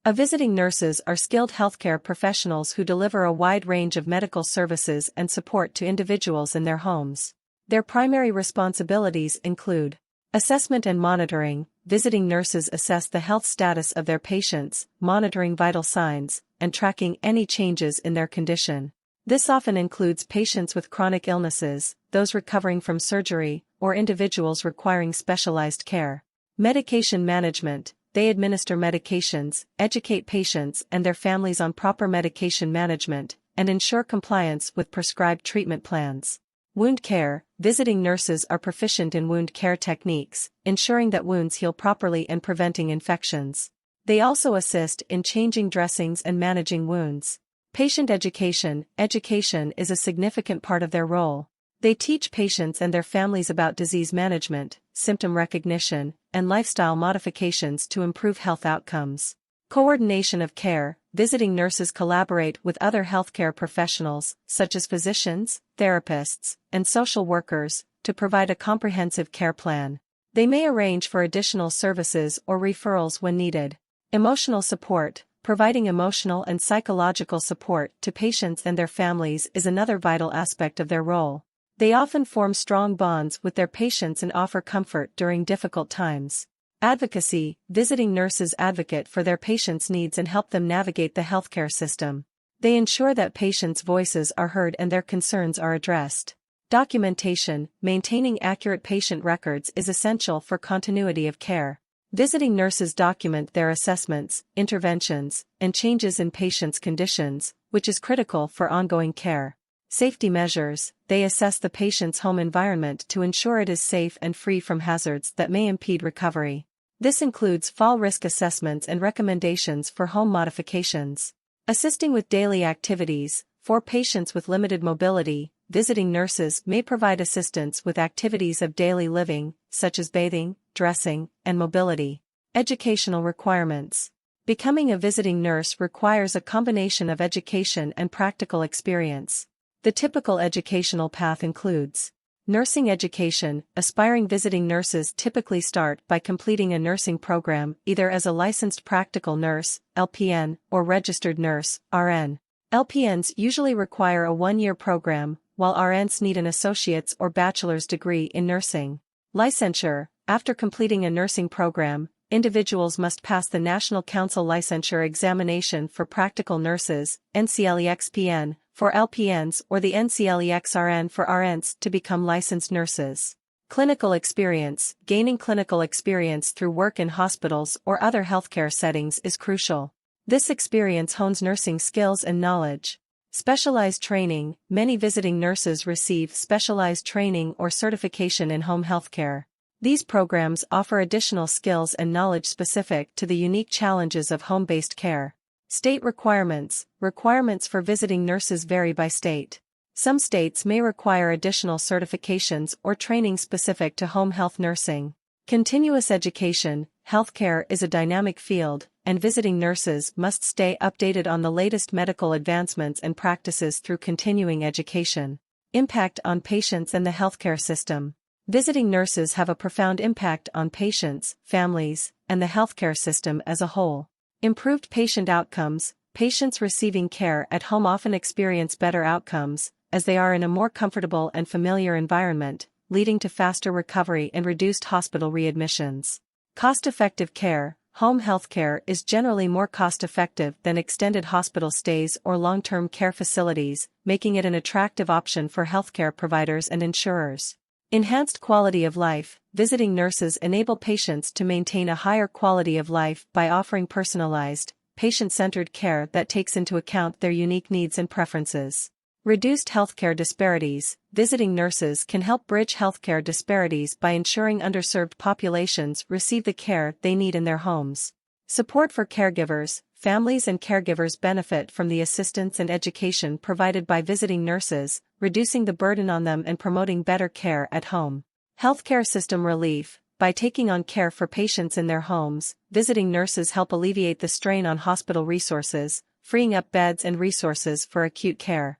Visiting nurses are skilled healthcare professionals who deliver a wide range of medical services and support to individuals in their homes. Their primary responsibilities include assessment and monitoring. Visiting nurses assess the health status of their patients, monitoring vital signs, and tracking any changes in their condition. This often includes patients with chronic illnesses, those recovering from surgery, or individuals requiring specialized care. Medication management. They administer medications, educate patients and their families on proper medication management, and ensure compliance with prescribed treatment plans. Wound care. Visiting nurses are proficient in wound care techniques, ensuring that wounds heal properly and preventing infections. They also assist in changing dressings and managing wounds. Patient education. Education is a significant part of their role. They teach patients and their families about disease management, symptom recognition, and lifestyle modifications to improve health outcomes. Coordination of care. Visiting nurses collaborate with other healthcare professionals, such as physicians, therapists, and social workers, to provide a comprehensive care plan. They may arrange for additional services or referrals when needed. Emotional support. Providing emotional and psychological support to patients and their families is another vital aspect of their role. They often form strong bonds with their patients and offer comfort during difficult times. Advocacy. Visiting nurses advocate for their patients' needs and help them navigate the healthcare system. They ensure that patients' voices are heard and their concerns are addressed. Documentation. Maintaining accurate patient records is essential for continuity of care. Visiting nurses document their assessments, interventions, and changes in patients' conditions, which is critical for ongoing care. Safety measures. They assess the patient's home environment to ensure it is safe and free from hazards that may impede recovery. This includes fall risk assessments and recommendations for home modifications. Assisting with daily activities. For patients with limited mobility, visiting nurses may provide assistance with activities of daily living, such as bathing, dressing, and mobility. Educational requirements. Becoming a visiting nurse requires a combination of education and practical experience. The typical educational path includes nursing education. Aspiring visiting nurses typically start by completing a nursing program either as a licensed practical nurse, LPN, or registered nurse, RN. LPNs usually require a one-year program, while RNs need an associate's or bachelor's degree in nursing. Licensure. After completing a nursing program, individuals must pass the National Council Licensure Examination for Practical Nurses, NCLEX-PN, for LPNs or the NCLEX-RN for RNs to become licensed nurses. Clinical experience. Gaining clinical experience through work in hospitals or other healthcare settings is crucial. This experience hones nursing skills and knowledge. Specialized training. Many visiting nurses receive specialized training or certification in home healthcare. These programs offer additional skills and knowledge specific to the unique challenges of home-based care. State requirements. Requirements for visiting nurses vary by state. Some states may require additional certifications or training specific to home health nursing. Continuous education. Healthcare is a dynamic field, and visiting nurses must stay updated on the latest medical advancements and practices through continuing education. Impact on patients and the healthcare system. Visiting nurses have a profound impact on patients, families, and the healthcare system as a whole. Improved patient outcomes. Patients receiving care at home often experience better outcomes, as they are in a more comfortable and familiar environment, leading to faster recovery and reduced hospital readmissions. Cost-effective care. Home health care is generally more cost-effective than extended hospital stays or long-term care facilities, making it an attractive option for healthcare providers and insurers. Enhanced quality of life. Visiting nurses enable patients to maintain a higher quality of life by offering personalized, patient-centered care that takes into account their unique needs and preferences. Reduced healthcare disparities. Visiting nurses can help bridge healthcare disparities by ensuring underserved populations receive the care they need in their homes. Support for caregivers. Families and caregivers benefit from the assistance and education provided by visiting nurses, reducing the burden on them and promoting better care at home. Healthcare system relief. By taking on care for patients in their homes, visiting nurses help alleviate the strain on hospital resources, freeing up beds and resources for acute care.